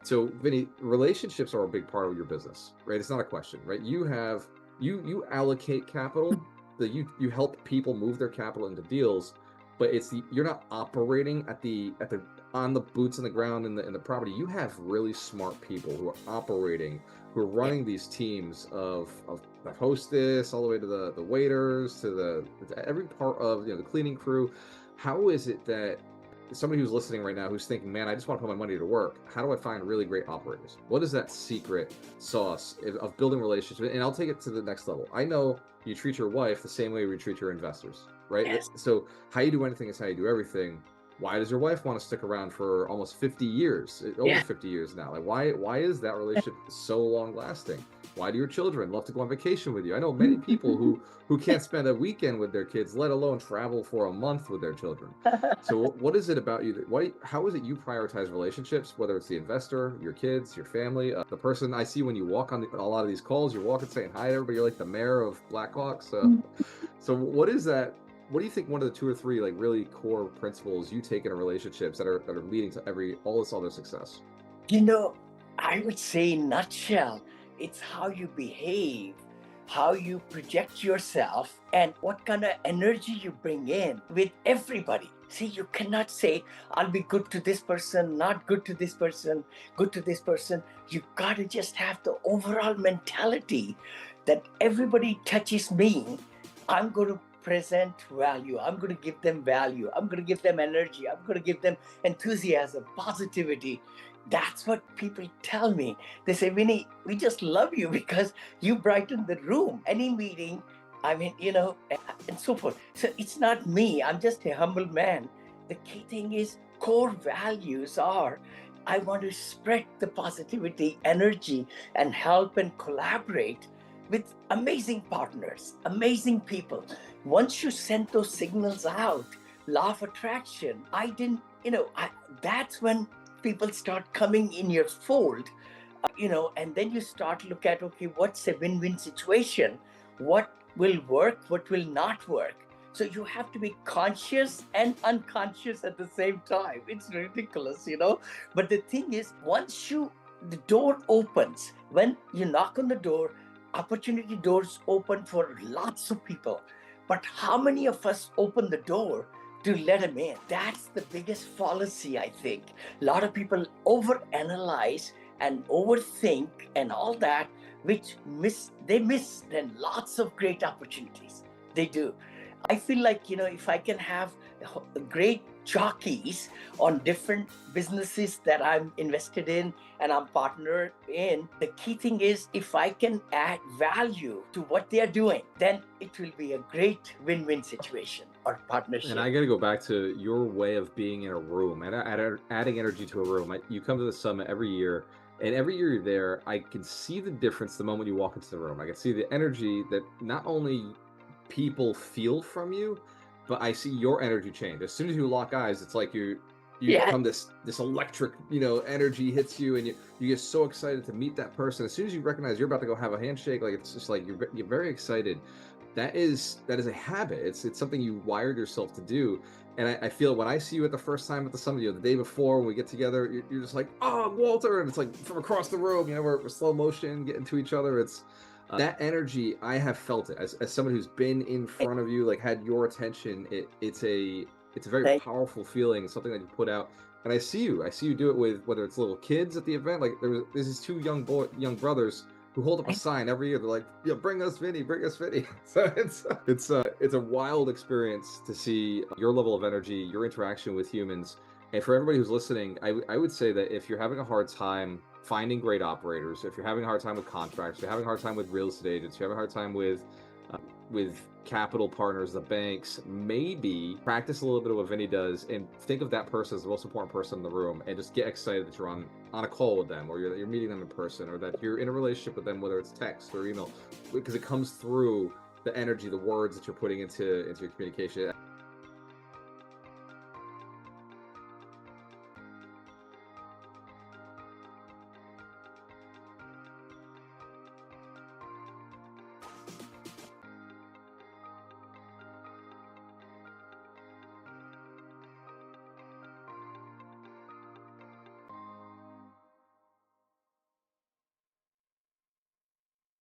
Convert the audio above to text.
So, Vinny, relationships are a big part of your business, right? It's not a question, right? You allocate capital, that you help people move their capital into deals, but you're not operating at the on the boots on the ground in the property. You have really smart people who are operating, who are Yeah. running these teams of the hostess all the way to the waiters to to every part of the cleaning crew. How is it that somebody who's listening right now who's thinking, man, I just want to put my money to work. How do I find really great operators? What is that secret sauce of building relationships? And I'll take it to the next level. I know you treat your wife the same way you treat your investors, right? Yes. So how you do anything is how you do everything. Why does your wife want to stick around for almost 50 years, over Yeah. 50 years now? Like why is that relationship so long lasting? Why do your children love to go on vacation with you? I know many people who can't spend a weekend with their kids, let alone travel for a month with their children. So what is it about you how is it you prioritize relationships, whether it's the investor, your kids, your family, the person I see when you walk on a lot of these calls, you're walking saying hi to everybody, you're like the mayor of Blackhawk. So what is that? What do you think one of the two or three like really core principles you take in a relationships that are leading to all this other success? You know, I would say in nutshell, it's how you behave, how you project yourself, and what kind of energy you bring in with everybody. See, you cannot say, I'll be good to this person, not good to this person, good to this person. You gotta just have the overall mentality that everybody touches me. I'm going to present value. I'm going to give them value. I'm going to give them energy. I'm going to give them enthusiasm, positivity. That's what people tell me. They say, Vinny, we just love you because you brighten the room. Any meeting, I mean, and so forth. So it's not me. I'm just a humble man. The key thing is core values are I want to spread the positivity, energy, and help and collaborate with amazing partners, amazing people. Once you send those signals out, law of attraction, I didn't, that's when people start coming in your fold, and then you start look at, okay, what's a win-win situation? What will work? What will not work? So you have to be conscious and unconscious at the same time. It's ridiculous. But the thing is, the door opens, when you knock on the door, opportunity doors open for lots of people. But how many of us open the door to let them in? That's the biggest fallacy, I think. A lot of people overanalyze and overthink and all that, which miss then lots of great opportunities. They do. I feel like, if I can have great jockeys on different businesses that I'm invested in and I'm partnered in, the key thing is if I can add value to what they are doing, then it will be a great win-win situation or And partnership. I got to go back to your way of being in a room and adding energy to a room. You come to the summit every year, and every year you're there, I can see the difference the moment you walk into the room. I can see the energy that not only people feel from you, but I see your energy change. As soon as you lock eyes, it's like you Yeah. become this electric, energy hits you, and you get so excited to meet that person. As soon as you recognize you're about to go have a handshake, like it's just like you're very excited. That is a habit. It's something you wired yourself to do. And I feel when I see you at the first time at the summit, the day before when we get together, you're just like, oh, Gualter, and it's like from across the room, we're slow motion getting to each other. It's that energy. I have felt it as someone who's been in front of you, like had your attention. It's a very Thank powerful feeling. It's something that you put out. And I see you do it with whether it's little kids at the event. Like there's these two young brothers who hold up a thank sign every year. They're like, "Yeah, bring us Vinny, bring us Vinny." So it's a wild experience to see your level of energy, your interaction with humans. And for everybody who's listening, I would say that if you're having a hard time finding great operators, if you're having a hard time with contracts, if you're having a hard time with real estate agents, if you're having a hard time with capital partners, the banks, maybe practice a little bit of what Vinny does and think of that person as the most important person in the room, and just get excited that you're on a call with them, or you're meeting them in person, or that you're in a relationship with them, whether it's text or email, because it comes through the energy, the words that you're putting into your communication.